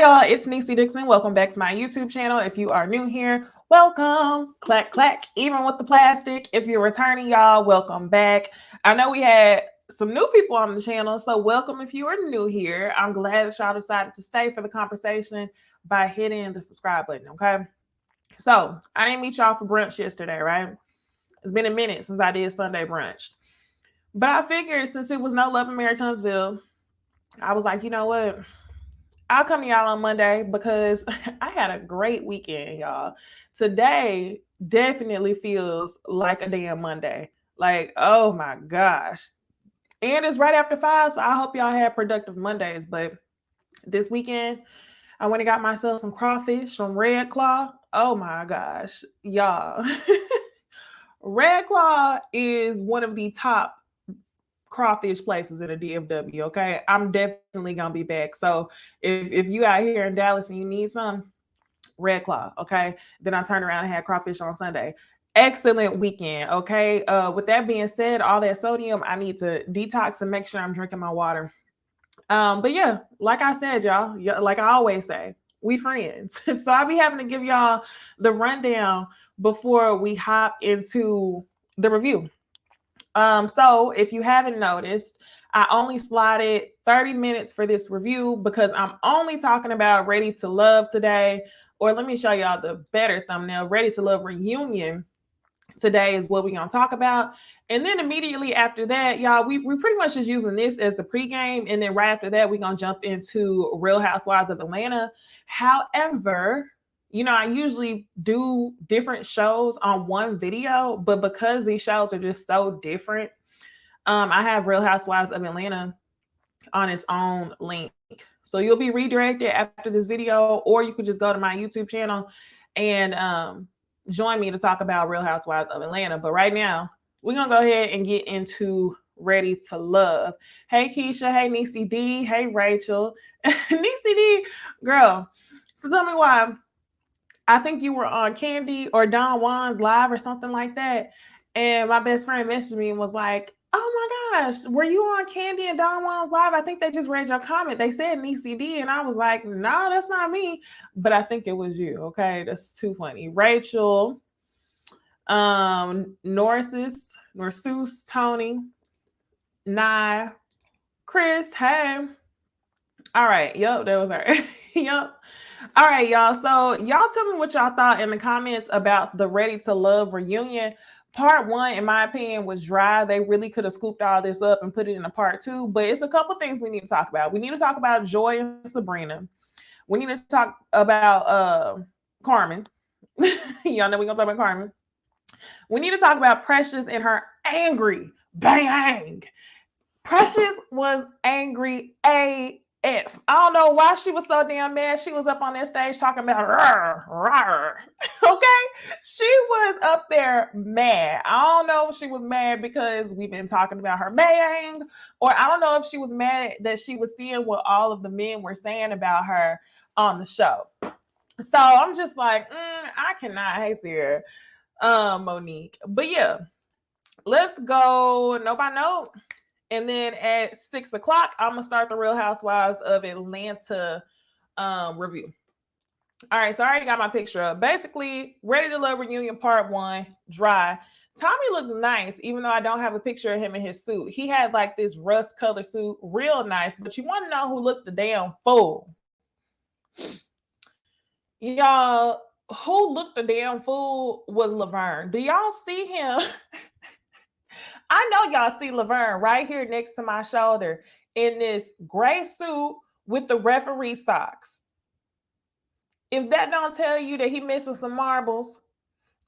y'all, it's Necey Dixon. Welcome back to my YouTube channel. If you are new here, welcome. Clack, clack. Even with the plastic. If you're returning, y'all, welcome back. I know we had some new people on the channel, so welcome if you are new here. I'm glad that y'all decided to stay for the conversation by hitting the subscribe button, okay? So, I didn't meet y'all for brunch yesterday, right? It's been a minute since I did Sunday brunch. But I figured since it was no Love in Mary Tunksville, I was like, you know what? I'll come to y'all on Monday because I had a great weekend, y'all. Today definitely feels like a damn Monday. Like, oh my gosh. And it's right after 5, so I hope y'all have productive Mondays. But this weekend, I went and got myself some crawfish from Red Claw. Oh my gosh, y'all. Red Claw is one of the top crawfish places in the DFW. Okay, I'm definitely gonna be back. So if you out here in Dallas and you need some Red Claw, okay, then I turned around and had crawfish on Sunday. Excellent weekend. Okay. With that being said, all that sodium, I need to detox and make sure I'm drinking my water. But yeah, like I said, y'all, like I always say, we friends. So I'll be having to give y'all the rundown before we hop into the review. So if you haven't noticed, I only slotted 30 minutes for this review because I'm only talking about Ready to Love today. Or let me show y'all the better thumbnail. Ready to Love Reunion today is what we're going to talk about. And then immediately after that, y'all, we pretty much just using this as the pregame. And then right after that, we're going to jump into Real Housewives of Atlanta. However, you know, I usually do different shows on one video, but because these shows are just so different, I have Real Housewives of Atlanta on its own link. So you'll be redirected after this video, or you could just go to my YouTube channel and join me to talk about Real Housewives of Atlanta. But right now, we're going to go ahead and get into Ready to Love. Hey, Keisha. Hey, Necey D. Hey, Rachel. Necey D, girl. So tell me why. I think you were on Candy or Don Juan's live or something like that. And my best friend messaged me and was like, oh my gosh, were you on Candy and Don Juan's live? I think they just read your comment. They said Necey D. And I was like, no, that's not me. But I think it was you. Okay. That's too funny. Rachel, Norsus, Tony, Nye, Chris, hey. All right. Yep, that was her. Yep. All right, y'all. So y'all tell me what y'all thought in the comments about the Ready to Love reunion. Part 1, in my opinion, was dry. They really could have scooped all this up and put it in a part 2. But it's a couple things we need to talk about. We need to talk about Joy and Sabrina. We need to talk about Carmen. Y'all know we're going to talk about Carmen. We need to talk about Precious and her angry bang. Precious was angry AF. I don't know why she was so damn mad. She was up on that stage talking about rawr, rawr. Okay? She was up there mad. I don't know if she was mad because we've been talking about her bang, or I don't know if she was mad that she was seeing what all of the men were saying about her on the show. So I'm just like, I cannot hate her, Monique. But yeah, let's go note by note. And then at 6 o'clock, I'm going to start the Real Housewives of Atlanta review. All right, so I already got my picture up. Basically, Ready to Love reunion part 1, dry. Tommy looked nice, even though I don't have a picture of him in his suit. He had like this rust color suit, real nice. But you want to know who looked the damn fool? Y'all, who looked the damn fool was Laverne. Do y'all see him? I know y'all see Laverne right here next to my shoulder in this gray suit with the referee socks. If that don't tell you that he missing some marbles,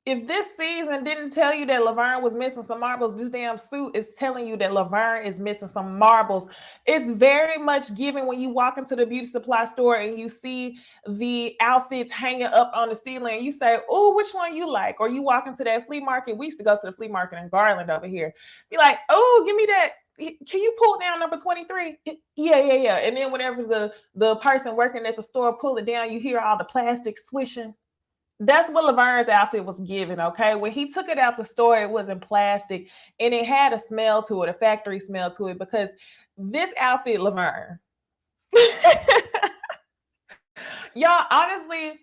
if this season didn't tell you that Laverne was missing some marbles, this damn suit is telling you that Laverne is missing some marbles. It's very much given when you walk into the beauty supply store and you see the outfits hanging up on the ceiling and you say, oh, which one you like? Or you walk into that flea market. We used to go to the flea market in Garland over here. Be like, oh, give me that. Can you pull down number 23? Yeah. And then whenever the person working at the store pull it down, you hear all the plastic swishing. That's what Laverne's outfit was given, okay? When he took it out the store, it was in plastic, and it had a smell to it, a factory smell to it, because this outfit, Laverne, Y'all, honestly,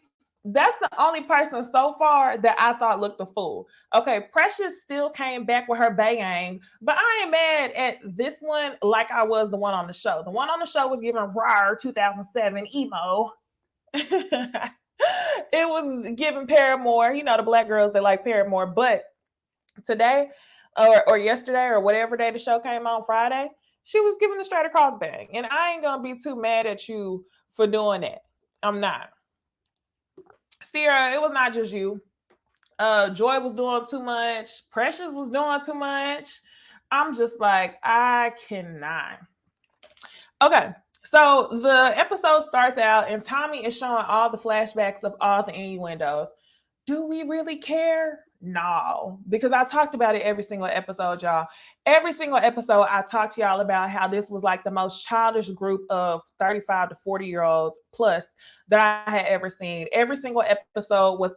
that's the only person so far that I thought looked a fool. Okay, Precious still came back with her bang, but I ain't mad at this one like I was the one on the show. The one on the show was giving raw 2007 emo. It was giving Paramore, you know, the black girls that like Paramore. But today, or yesterday, or whatever day the show came on Friday, she was giving the straight across bang. And I ain't gonna be too mad at you for doing that. I'm not. Sierra, it was not just you. Joy was doing too much. Precious was doing too much. I'm just like, I cannot. Okay, so the episode starts out and Tommy is showing all the flashbacks of all the innuendos. Do we really care? No, because I talked about it every single episode, y'all. Every single episode, I talked to y'all about how this was like the most childish group of 35 to 40-year-olds plus that I had ever seen. Every single episode was,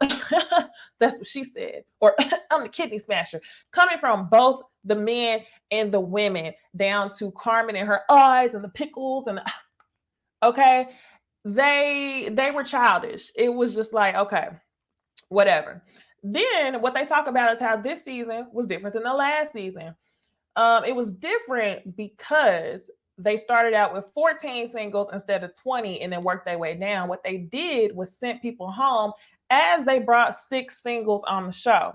that's what she said, or I'm the kidney smasher, coming from both the men and the women, down to Carmen and her eyes and the pickles and okay, they were childish. It was just like, okay, whatever. Then what they talk about is how this season was different than the last season. It was different because they started out with 14 singles instead of 20 and then worked their way down. What they did was sent people home as they brought 6 singles on the show.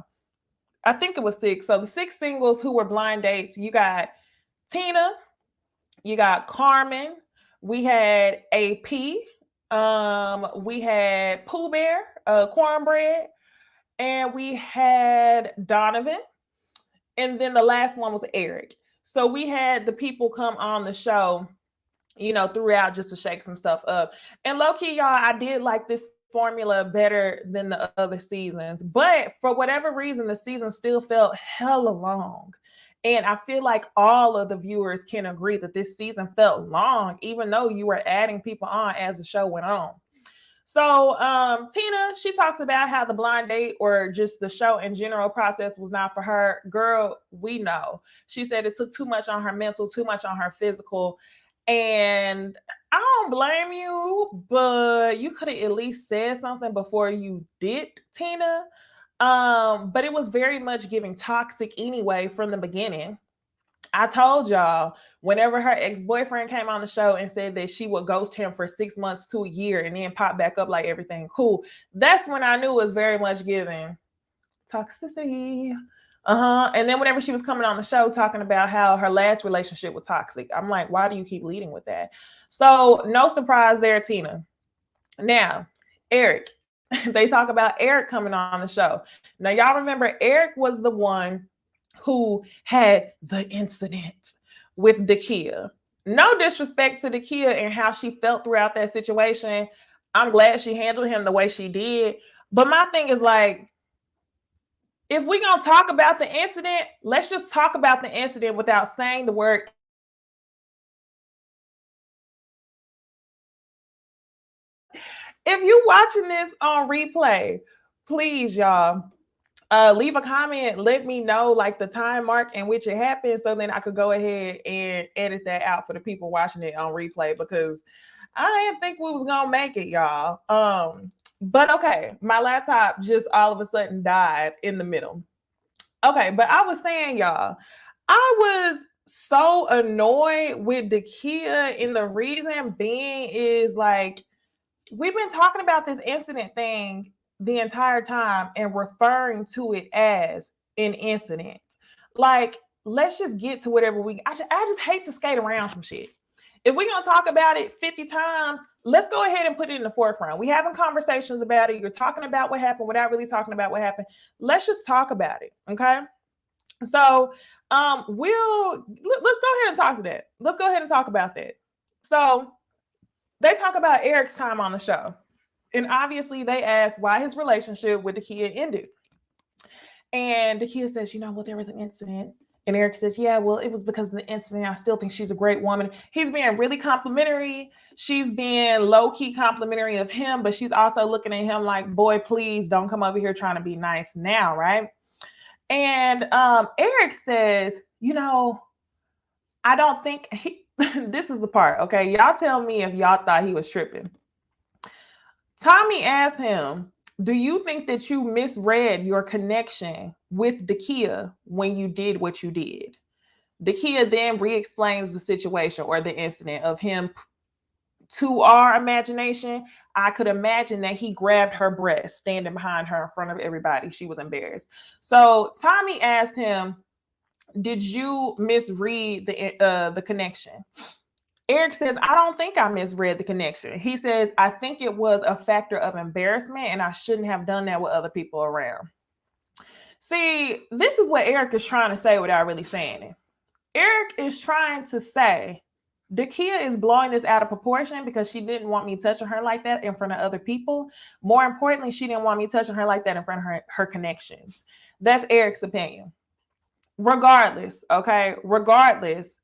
I think it was 6. So the 6 singles who were blind dates, you got Tina, you got Carmen, we had AP, we had Pooh Bear, Cornbread, and we had Donovan, and then the last one was Eric. So we had the people come on the show, you know, throughout just to shake some stuff up. And low key, y'all, I did like this formula better than the other seasons, but for whatever reason, the season still felt hella long. And I feel like all of the viewers can agree that this season felt long, even though you were adding people on as the show went on. So Tina, she talks about how the blind date or just the show in general process was not for her. Girl, we know. She said it took too much on her mental, too much on her physical. And I don't blame you, but you could have at least said something before you did, Tina. But it was very much giving toxic anyway from the beginning. I told y'all, whenever her ex-boyfriend came on the show and said that she would ghost him for 6 months to a year and then pop back up like everything cool, that's when I knew it was very much giving toxicity. And then whenever she was coming on the show talking about how her last relationship was toxic, I'm like, why do you keep leading with that? So no surprise there, Tina. Now, Eric, they talk about Eric coming on the show. Now, y'all remember Eric was the one who had the incident with Dakia. No disrespect to Dakia and how she felt throughout that situation. I'm glad she handled him the way she did. But my thing is like, if we're going to talk about the incident, let's just talk about the incident without saying the word. If you watching this on replay, please, y'all, leave a comment. Let me know like the time mark in which it happened, so then I could go ahead and edit that out for the people watching it on replay, because I didn't think we was gonna make it, y'all. But okay, my laptop just all of a sudden died in the middle. Okay, but I was saying, y'all, I was so annoyed with Dakia, and the reason being is like, we've been talking about this incident thing the entire time and referring to it as an incident. Like, let's just get to whatever I just hate to skate around some shit. If we're going to talk about it 50 times, let's go ahead and put it in the forefront. We having conversations about it. You're talking about what happened without really talking about what happened. Let's just talk about it. Okay. So let's go ahead and talk to that. Let's go ahead and talk about that. So they talk about Eric's time on the show. And obviously they asked why his relationship with Dakia ended. And Dakia says, you know, well, there was an incident. And Eric says, yeah, well, it was because of the incident. I still think she's a great woman. He's being really complimentary. She's being low-key complimentary of him, but she's also looking at him like, boy, please don't come over here trying to be nice now, right? And Eric says, you know, I don't think this is the part, okay? Y'all tell me if y'all thought he was tripping. Tommy asked him, do you think that you misread your connection with Dakia when you did what you did? Dakia then re-explains the situation or the incident of him to our imagination. I could imagine that he grabbed her breast, standing behind her in front of everybody. She was embarrassed. So Tommy asked him, did you misread the connection? Eric says, I don't think I misread the connection. He says, I think it was a factor of embarrassment and I shouldn't have done that with other people around. See, this is what Eric is trying to say without really saying it. Eric is trying to say, Dakia is blowing this out of proportion because she didn't want me touching her like that in front of other people. More importantly, she didn't want me touching her like that in front of her connections. That's Eric's opinion. Regardless, okay? Regardless,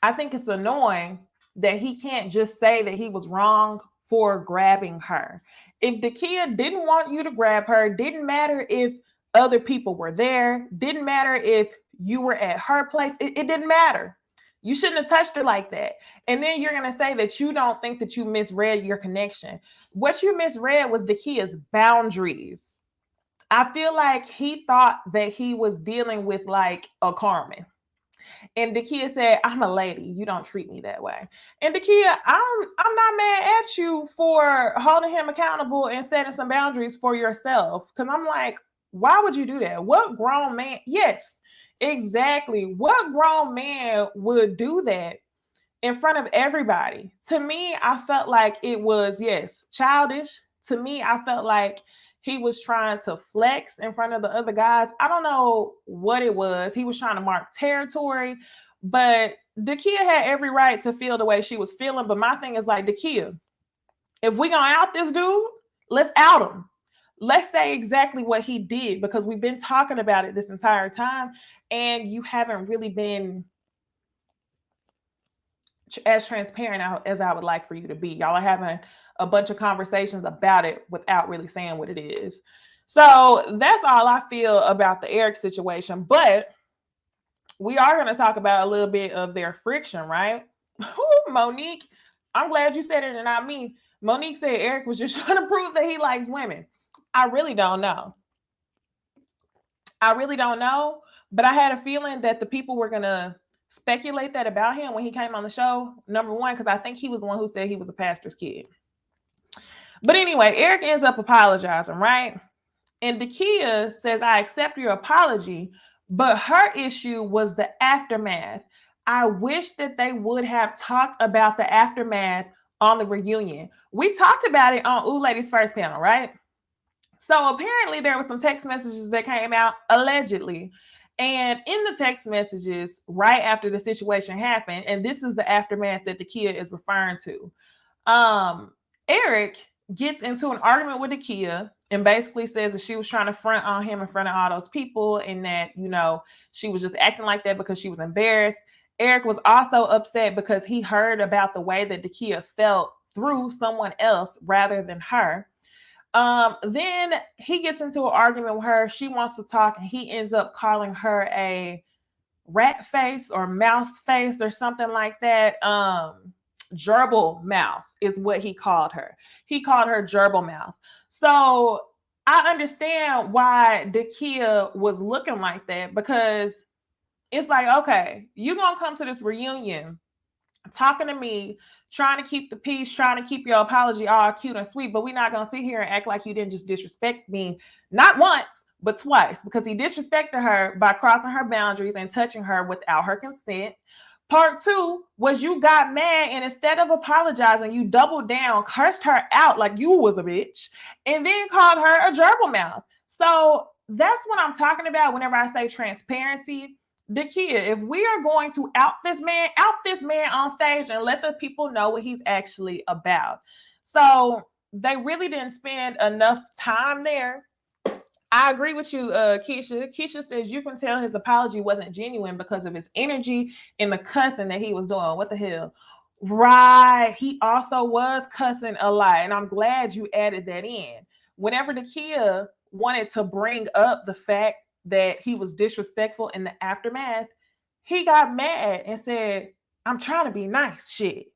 I think it's annoying that he can't just say that he was wrong for grabbing her. If Dakia didn't want you to grab her, didn't matter if other people were there, didn't matter if you were at her place, it didn't matter. You shouldn't have touched her like that. And then you're going to say that you don't think that you misread your connection. What you misread was Dakia's boundaries. I feel like he thought that he was dealing with like a Carmen. And Dakia said, I'm a lady. You don't treat me that way. And Dakia, I'm not mad at you for holding him accountable and setting some boundaries for yourself. Because I'm like, why would you do that? What grown man? Yes, exactly. What grown man would do that in front of everybody? To me, I felt like it was, yes, childish. To me, I felt like he was trying to flex in front of the other guys. I don't know what it was. He was trying to mark territory, but Dakia had every right to feel the way she was feeling. But my thing is like, Dakia, if we gonna out this dude, let's out him. Let's say exactly what he did, because we've been talking about it this entire time and you haven't really been as transparent as I would like for you to be. Y'all are having a bunch of conversations about it without really saying what it is. So that's all I feel about the Eric situation. But we are going to talk about a little bit of their friction, right? Monique, I'm glad you said it and not me. Monique said Eric was just trying to prove that he likes women. I really don't know. But I had a feeling that the people were going to speculate that about him when he came on the show. Number one, because I think he was the one who said he was a pastor's kid. But anyway, Eric ends up apologizing, right? And Dakia says, I accept your apology, but her issue was the aftermath. I wish that they would have talked about the aftermath on the reunion. We talked about it on Ooh Ladies First panel, right? So apparently there were some text messages that came out, allegedly. And in the text messages, right after the situation happened, and this is the aftermath that Dakia is referring to, Eric gets into an argument with Dakia and basically says that she was trying to front on him in front of all those people and that, you know, she was just acting like that because she was embarrassed. Eric was also upset because he heard about the way that Dakia felt through someone else rather than her. Then he gets into an argument with her. She wants to talk and he ends up calling her a rat face or mouse face or something like that. Gerbil mouth is what he called her. He called her gerbil mouth. So I understand why Dakia was looking like that, because it's like, okay, you're going to come to this reunion talking to me, trying to keep the peace, trying to keep your apology all cute and sweet, but we're not going to sit here and act like you didn't just disrespect me, not once, but twice, because he disrespected her by crossing her boundaries and touching her without her consent. Part two was you got mad and instead of apologizing, you doubled down, cursed her out like you was a bitch, and then called her a gerbil mouth. So that's what I'm talking about whenever I say transparency. Dakia, if we are going to out this man on stage and let the people know what he's actually about. So they really didn't spend enough time there. I agree with you, Keisha. Keisha says you can tell his apology wasn't genuine because of his energy and the cussing that he was doing. What the hell? Right. He also was cussing a lot. And I'm glad you added that in. Whenever Dakia wanted to bring up the fact that he was disrespectful in the aftermath, he got mad and said, I'm trying to be nice, shit.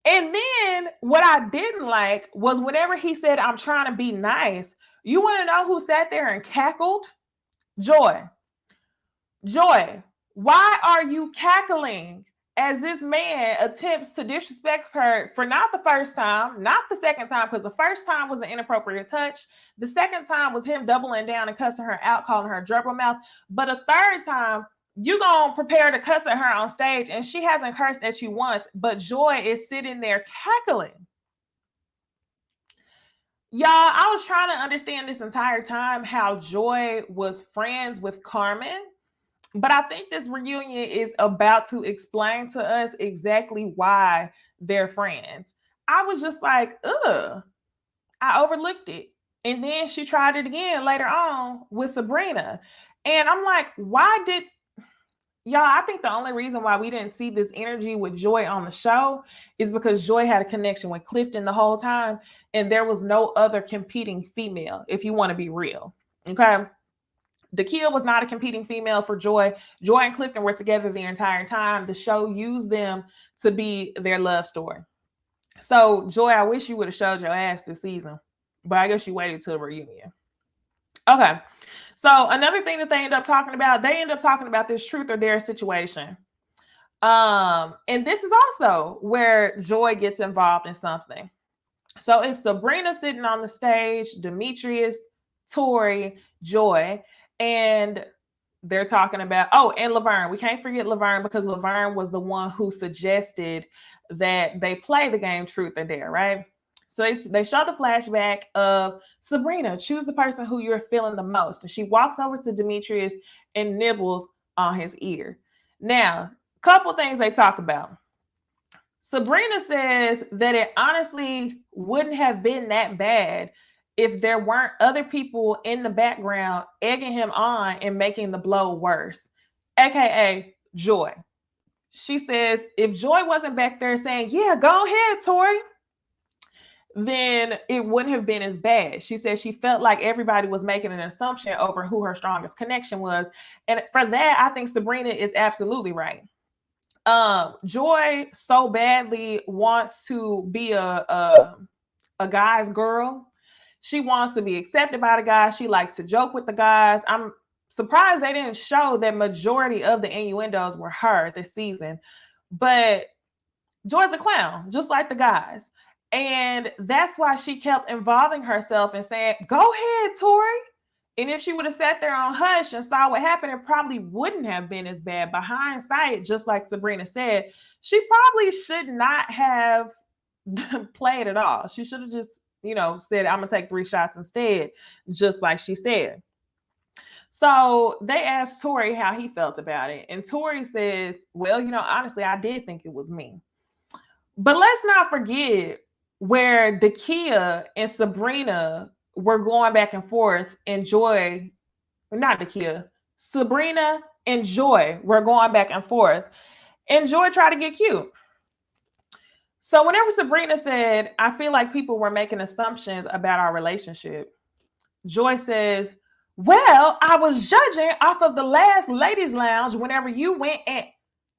And then what I didn't like was whenever he said, I'm trying to be nice, you want to know who sat there and cackled? Joy. Joy, why are you cackling as this man attempts to disrespect her for not the first time, not the second time, because the first time was an inappropriate touch. The second time was him doubling down and cussing her out, calling her gerbil mouth. But a third time, you gonna prepare to cuss at her on stage, and she hasn't cursed at you once, but Joy is sitting there cackling. Y'all, I was trying to understand this entire time how Joy was friends with Carmen. But I think this reunion is about to explain to us exactly why they're friends. I was just like, ugh, I overlooked it. And then she tried it again later on with Sabrina. And I'm like, why did y'all? I think the only reason why we didn't see this energy with Joy on the show is because Joy had a connection with Clifton the whole time. And there was no other competing female, if you want to be real. Okay. Dakia was not a competing female for Joy. Joy and Clifton were together the entire time. The show used them to be their love story. So, Joy, I wish you would have showed your ass this season, but I guess you waited till the reunion. Okay. So, another thing that they end up talking about this truth or dare situation. And this is also where Joy gets involved in something. So, it's Sabrina sitting on the stage, Demetrius, Tori, Joy, and they're talking about, and Laverne. We can't forget Laverne because Laverne was the one who suggested that they play the game Truth or Dare, right? So they show the flashback of Sabrina, choose the person who you're feeling the most. And she walks over to Demetrius and nibbles on his ear. Now, a couple things they talk about. Sabrina says that it honestly wouldn't have been that bad if there weren't other people in the background egging him on and making the blow worse, aka Joy. She says if Joy wasn't back there saying, yeah, go ahead, Tori, then it wouldn't have been as bad. She said she felt like everybody was making an assumption over who her strongest connection was. And for that, I think Sabrina is absolutely right. Joy so badly wants to be a guy's girl. She wants to be accepted by the guys. She likes to joke with the guys. I'm surprised they didn't show that majority of the innuendos were her this season. But Joy's a clown, just like the guys. And that's why she kept involving herself and saying, go ahead, Tori. And if she would have sat there on hush and saw what happened, it probably wouldn't have been as bad. But hindsight, just like Sabrina said, she probably should not have played at all. She should have just, said, I'm going to take 3 shots instead, just like she said. So they asked Tori how he felt about it. And Tori says, well, honestly, I did think it was me. But let's not forget where Dakia and Sabrina were going back and forth, and Joy, not Dakia, Sabrina and Joy were going back and forth, and Joy tried to get cute. So whenever Sabrina said, I feel like people were making assumptions about our relationship, Joy says, well, I was judging off of the last ladies' lounge whenever you went and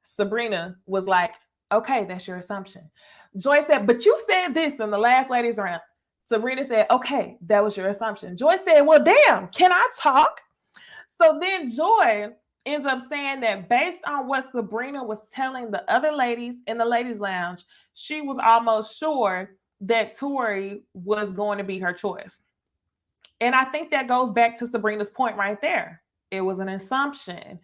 Sabrina was like, okay, that's your assumption. Joy said, but you said this in the last ladies' round. Sabrina said, okay, that was your assumption. Joy said, well, damn, can I talk? So then Joy ends up saying that based on what Sabrina was telling the other ladies in the ladies' lounge, she was almost sure that Tori was going to be her choice. And I think that goes back to Sabrina's point right there. It was an assumption.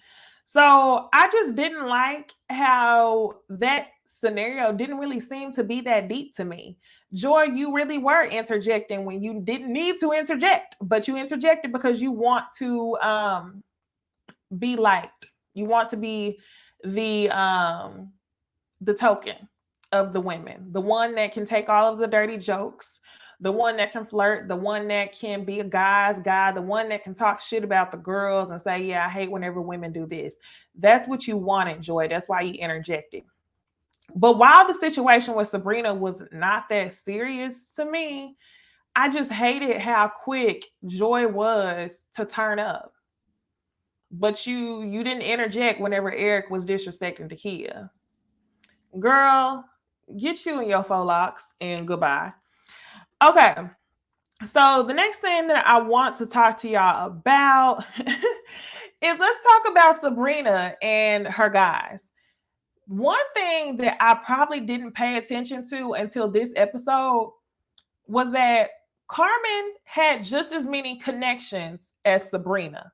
So I just didn't like how that scenario didn't really seem to be that deep to me. Joy, you really were interjecting when you didn't need to interject, but you interjected because you want to be liked. You want to be the token of the women, the one that can take all of the dirty jokes, the one that can flirt, the one that can be a guy's guy, the one that can talk shit about the girls and say, yeah, I hate whenever women do this. That's what you wanted, Joy. That's why you interjected. But while the situation with Sabrina was not that serious to me, I just hated how quick Joy was to turn up. But you didn't interject whenever Eric was disrespecting Dakia. Girl, Get you and your faux locks and goodbye. Okay. So the next thing that I want to talk to y'all about is let's talk about Sabrina and her guys. One thing that I probably didn't pay attention to until this episode was that Carmen had just as many connections as Sabrina.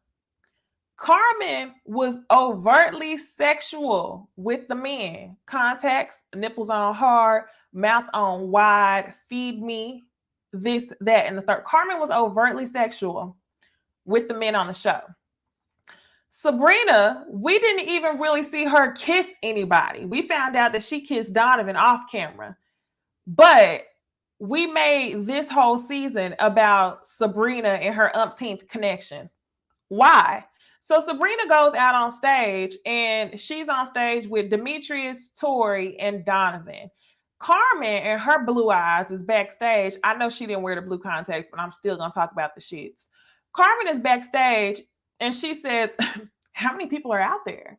Carmen was overtly sexual with the men. Contacts, nipples on hard, mouth on wide, feed me, this, that, and the third. Carmen was overtly sexual with the men on the show. Sabrina, we didn't even really see her kiss anybody. We found out that she kissed Donovan off camera. But we made this whole season about Sabrina and her umpteenth connections. Why? So Sabrina goes out on stage and she's on stage with Demetrius, Tori, and Donovan. Carmen and her blue eyes is backstage. I know she didn't wear the blue contacts, but I'm still going to talk about the shits. Carmen is backstage and she says, how many people are out there?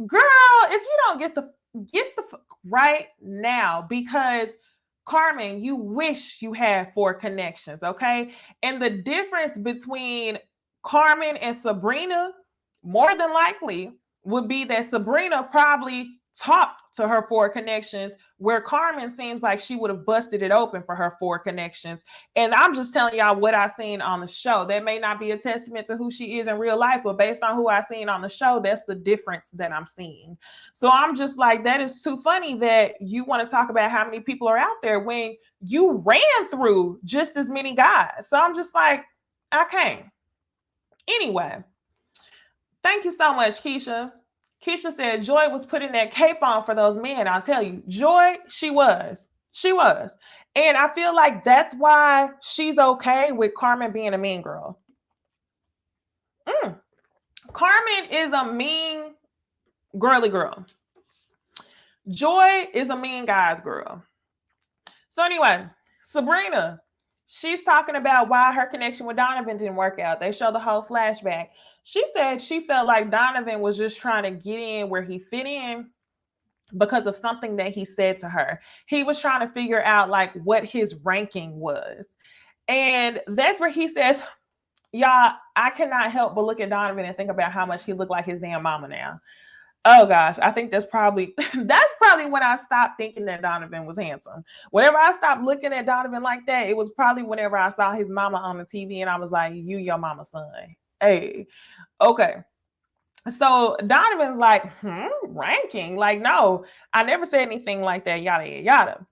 Girl, if you don't get the right now, because Carmen, you wish you had 4 connections, okay? And the difference between Carmen and Sabrina, more than likely, would be that Sabrina probably talked to her 4 connections, where Carmen seems like she would have busted it open for her 4 connections. And I'm just telling y'all what I seen on the show. That may not be a testament to who she is in real life, but based on who I seen on the show, that's the difference that I'm seeing. So I'm just like, that is too funny that you want to talk about how many people are out there when you ran through just as many guys. So I'm just like, I can't. Anyway, thank you so much, Keisha. Keisha said Joy was putting that cape on for those men. I'll tell you, Joy, she was. She was. And I feel like that's why she's okay with Carmen being a mean girl. Carmen is a mean, girly girl. Joy is a mean guy's girl. So anyway, Sabrina, she's talking about why her connection with Donovan didn't work out. They show the whole flashback. She said she felt like Donovan was just trying to get in where he fit in because of something that he said to her. He was trying to figure out like what his ranking was. And that's where he says, y'all, I cannot help but look at Donovan and think about how much he looked like his damn mama now. Oh gosh, I think that's probably when I stopped thinking that Donovan was handsome. Whenever I stopped looking at Donovan like that, it was probably whenever I saw his mama on the TV and I was like, you your mama's son. Hey, okay. So Donovan's like, ranking? Like, no, I never said anything like that, yada, yada, yada.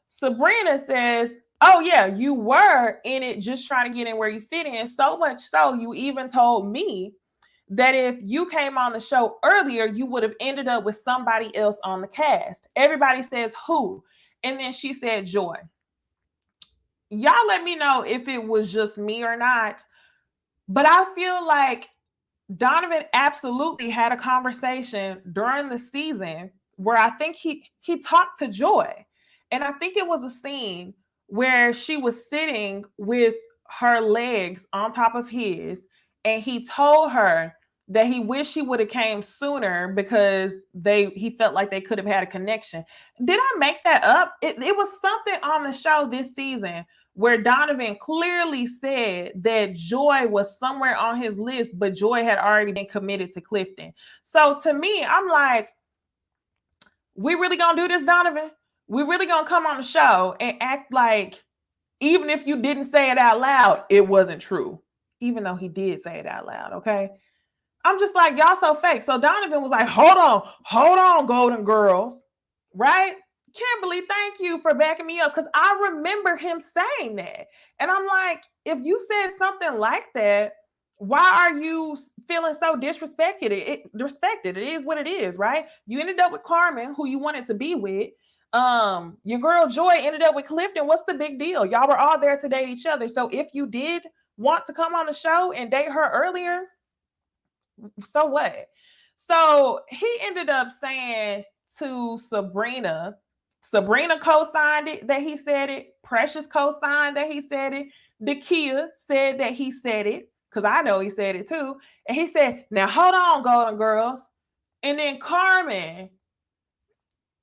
Sabrina says, oh yeah, you were in it just trying to get in where you fit in. So much so, you even told me that if you came on the show earlier, you would have ended up with somebody else on the cast. Everybody says who? And then she said Joy. Y'all let me know if it was just me or not. But I feel like Donovan absolutely had a conversation during the season where I think he talked to Joy. And I think it was a scene where she was sitting with her legs on top of his, and he told her that he wished he would have came sooner because he felt like they could have had a connection. Did I make that up? It was something on the show this season where Donovan clearly said that Joy was somewhere on his list, but Joy had already been committed to Clifton. So to me, I'm like, we really gonna do this, Donovan? We really gonna come on the show and act like even if you didn't say it out loud, it wasn't true, even though he did say it out loud, okay? I'm just like, y'all so fake. So Donovan was like, hold on, Golden Girls, right? Kimberly, thank you for backing me up because I remember him saying that. And I'm like, if you said something like that, why are you feeling so disrespected? It is what it is, right? You ended up with Carmen, who you wanted to be with. Your girl Joy ended up with Clifton. What's the big deal? Y'all were all there to date each other. So if you did want to come on the show and date her earlier, so what? So he ended up saying to Sabrina co-signed it that he said it. Precious co-signed that he said it. Dakia said that he said it, because I know he said it too. And he said, now hold on, Golden Girls. And then Carmen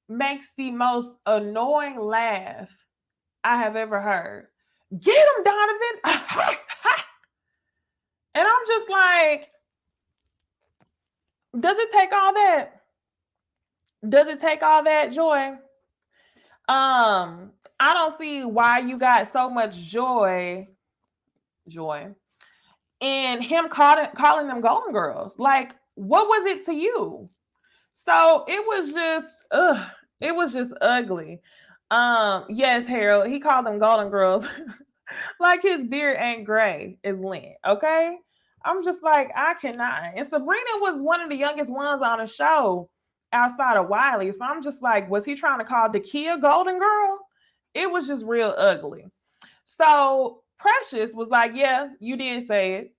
makes the most annoying laugh I have ever heard. Get him, Donovan. And I'm just like, does it take all that? Does it take all that, Joy? I don't see why you got so much joy in him calling them Golden Girls. Like, what was it to you? So it was just, it was just ugly. Yes, Harold, he called them Golden Girls. Like his beard ain't gray, it's lint. Okay. I'm just like, I cannot. And Sabrina was one of the youngest ones on the show outside of Wiley. So I'm just like, was he trying to call Dakia Golden Girl? It was just real ugly. So Precious was like, yeah, you did say it.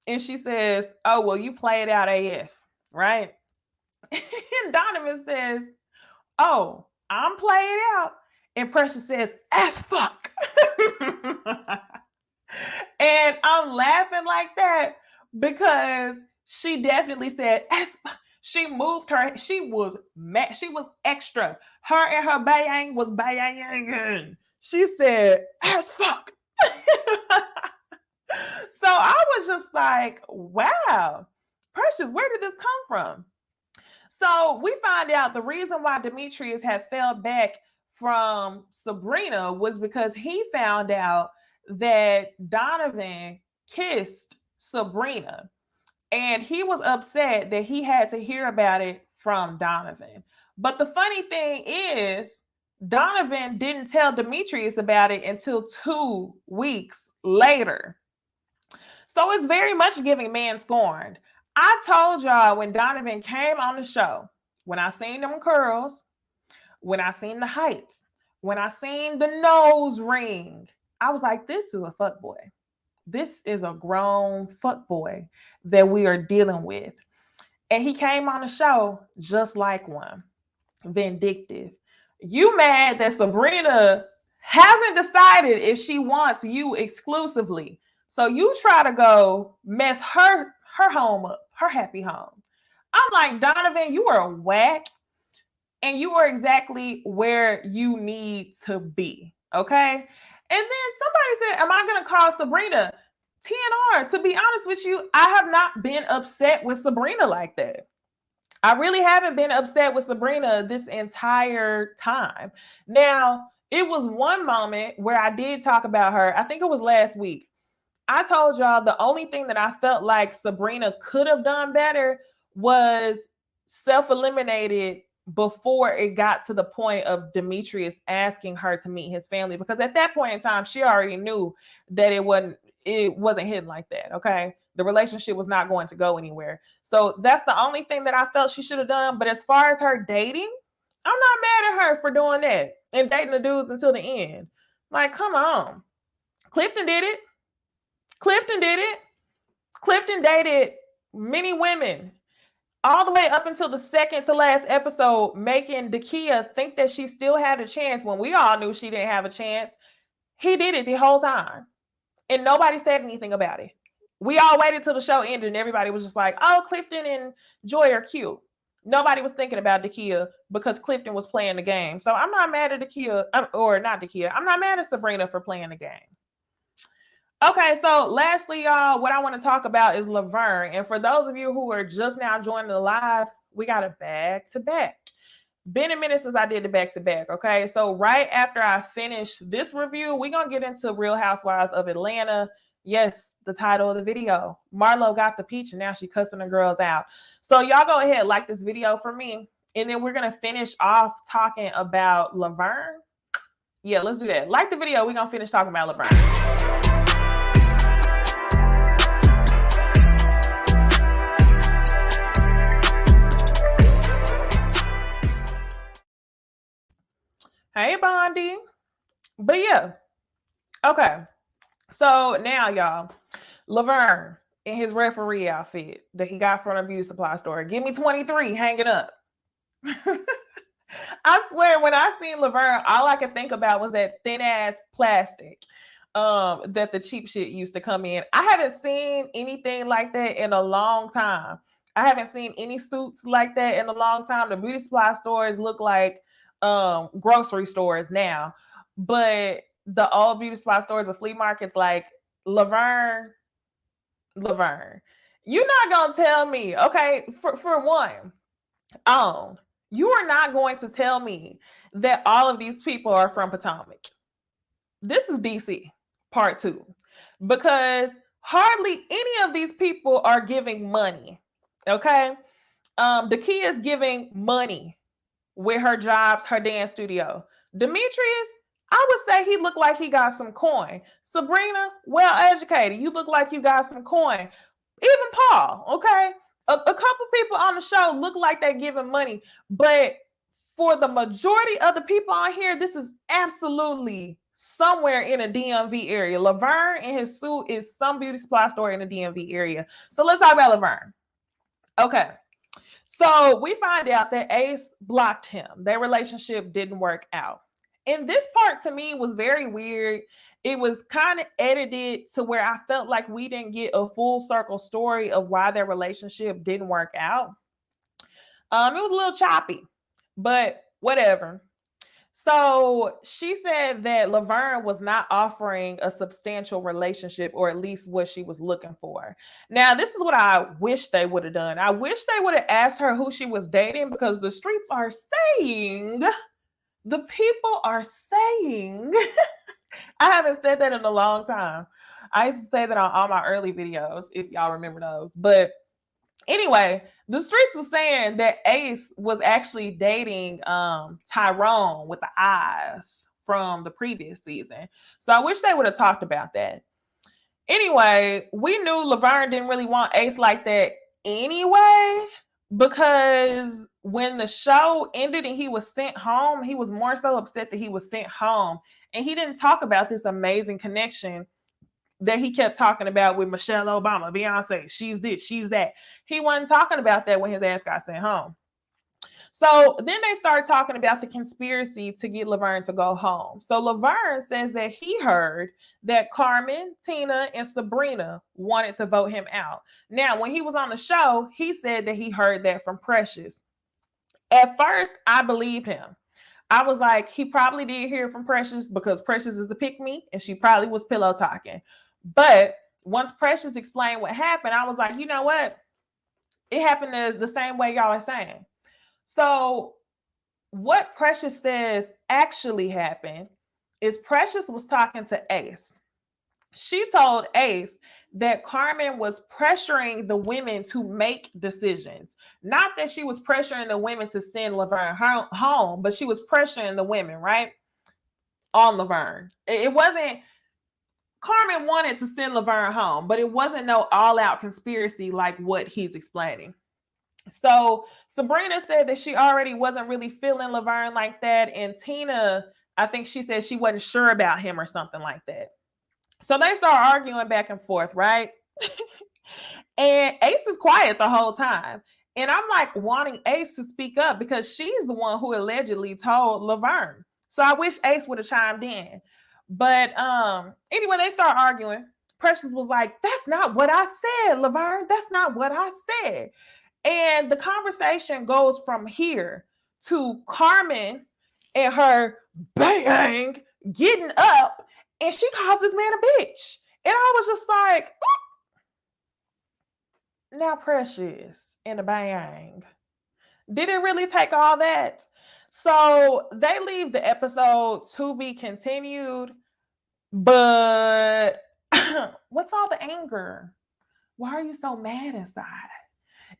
And she says, oh, well, you played out AF, right? And Donovan says, oh, I'm played out. And Precious says, as fuck. And I'm laughing like that because she definitely said, as fuck. She moved her. She was mad. She was extra. Her and her bayang was bayang. She said, as fuck. So I was just like, wow, Precious, where did this come from? So we find out the reason why Demetrius had fell back from Sabrina was because he found out that Donovan kissed Sabrina. And he was upset that he had to hear about it from Donovan. But the funny thing is, Donovan didn't tell Demetrius about it until 2 weeks later. So it's very much giving man scorned. I told y'all when Donovan came on the show, when I seen them curls, when I seen the heights, when I seen the nose ring, I was like, this is a fuck boy. This is a grown fuck boy that we are dealing with. And he came on the show just like one. Vindictive. You mad that Sabrina hasn't decided if she wants you exclusively. So you try to go mess her home up, her happy home. I'm like, Donovan, you are whack. And you are exactly where you need to be. Okay. And then somebody said, am I going to call Sabrina? TNR, to be honest with you, I have not been upset with Sabrina like that. I really haven't been upset with Sabrina this entire time. Now, it was one moment where I did talk about her. I think it was last week. I told y'all the only thing that I felt like Sabrina could have done better was self-eliminated before it got to the point of Demetrius asking her to meet his family, because at that point in time, she already knew that it wasn't hidden like that. Okay. The relationship was not going to go anywhere. So that's the only thing that I felt she should have done. But as far as her dating, I'm not mad at her for doing that and dating the dudes until the end. Like, come on. Clifton did it. Clifton did it. Clifton dated many women all the way up until the second to last episode, making Dakia think that she still had a chance when we all knew she didn't have a chance. He did it the whole time. And nobody said anything about it. We all waited till the show ended and everybody was just like, oh, Clifton and Joy are cute. Nobody was thinking about Dakia because Clifton was playing the game. So I'm not mad at Dakia, or not Dakia. I'm not mad at Sabrina for playing the game. Okay, so lastly, y'all, what I want to talk about is Laverne. And for those of you who are just now joining the live, we got a back-to-back. Been a minute since I did the back-to-back, okay? So right after I finish this review, we're going to get into Real Housewives of Atlanta. Yes, the title of the video. Marlo got the peach and now she cussing the girls out. So y'all go ahead, like this video for me. And then we're going to finish off talking about Laverne. Yeah, let's do that. Like the video. We're going to finish talking about Laverne. Hey, Bondi. But yeah. Okay. So now, y'all, Laverne in his referee outfit that he got from a beauty supply store. Give me 23, hang it up. I swear, when I seen Laverne, all I could think about was that thin ass plastic that the cheap shit used to come in. I haven't seen anything like that in a long time. I haven't seen any suits like that in a long time. The beauty supply stores look like grocery stores now, but the old beauty supply stores or flea markets, like Laverne, you're not gonna tell me, okay, for one, you are not going to tell me that all of these people are from Potomac. This is DC part 2, because hardly any of these people are giving money. Okay. The key is giving money with her jobs, her dance studio. Demetrius, I would say he looked like he got some coin. Sabrina, well educated. You look like you got some coin. Even Paul, okay? A couple people on the show look like they're giving money, but for the majority of the people on here, this is absolutely somewhere in a DMV area. Laverne in his suit is some beauty supply store in the DMV area. So let's talk about Laverne. Okay. So we find out that Ace blocked him. Their relationship didn't work out. And this part to me was very weird. It was kind of edited to where I felt like we didn't get a full circle story of why their relationship didn't work out. It was a little choppy, but whatever. So she said that Laverne was not offering a substantial relationship, or at least what she was looking for. Now, this is what I wish they would have done. I wish they would have asked her who she was dating, because the streets are saying, the people are saying, I haven't said that in a long time. I used to say that on all my early videos, if y'all remember those. But anyway, the streets was saying that Ace was actually dating Tyrone with the eyes from the previous season. So I wish they would have talked about that. Anyway, we knew Laverne didn't really want Ace like that anyway, because when the show ended and he was sent home, he was more so upset that he was sent home. And he didn't talk about this amazing connection that he kept talking about with Michelle Obama, Beyonce, she's this, she's that. He wasn't talking about that when his ass got sent home. So then they started talking about the conspiracy to get Laverne to go home. So Laverne says that he heard that Carmen, Tina, and Sabrina wanted to vote him out. Now, when he was on the show, he said that he heard that from Precious. At first, I believed him. I was like, he probably did hear from Precious, because Precious is a pick-me and she probably was pillow talking. But once Precious explained what happened, I was like, you know what? It happened the same way y'all are saying. So what Precious says actually happened is Precious was talking to Ace. She told Ace that Carmen was pressuring the women to make decisions. Not that she was pressuring the women to send Laverne home, but she was pressuring the women, right? On Laverne. It wasn't, Carmen wanted to send Laverne home, but it wasn't no all-out conspiracy like what he's explaining. So Sabrina said that she already wasn't really feeling Laverne like that. And Tina, I think she said she wasn't sure about him or something like that. So they start arguing back and forth, right? And Ace is quiet the whole time. And I'm like wanting Ace to speak up, because she's the one who allegedly told Laverne. So I wish Ace would have chimed in. But anyway, they start arguing. Precious was like, that's not what I said, Laverne. That's not what I said. And the conversation goes from here to Carmen and her bang getting up, and she calls this man a bitch. And I was just like, now Precious and a bang. Did it really take all that? So they leave the episode to be continued. But what's all the anger? Why are you so mad inside?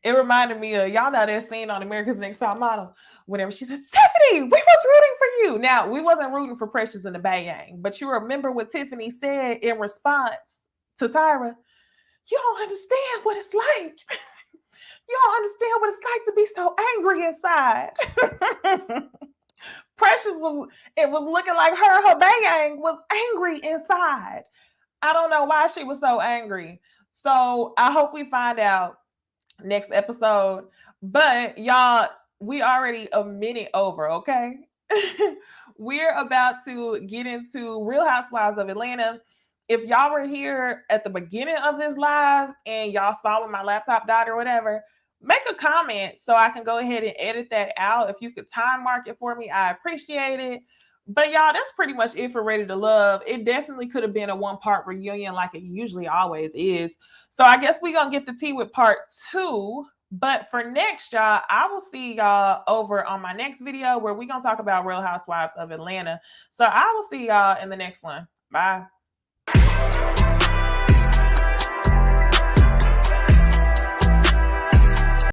It reminded me of, y'all know that scene on America's Next Top Model, whenever she said, Tiffany, we were rooting for you. Now, we wasn't rooting for Precious and the Bayang, but you remember what Tiffany said in response to Tyra? You don't understand what it's like. You don't understand what it's like to be so angry inside. Precious was looking like her Bayang was angry inside. I don't know why she was so angry. So I hope we find out next episode. But y'all, we already a minute over, okay? We're about to get into Real Housewives of Atlanta. If y'all were here at the beginning of this live and y'all saw when my laptop died or whatever, make a comment so I can go ahead and edit that out. If you could time mark it for me, I appreciate it. But y'all, that's pretty much it for Ready to Love. It definitely could have been a one-part reunion like it usually always is. So I guess we're going to get the tea with part 2. But for next, y'all, I will see y'all over on my next video where we're going to talk about Real Housewives of Atlanta. So I will see y'all in the next one. Bye.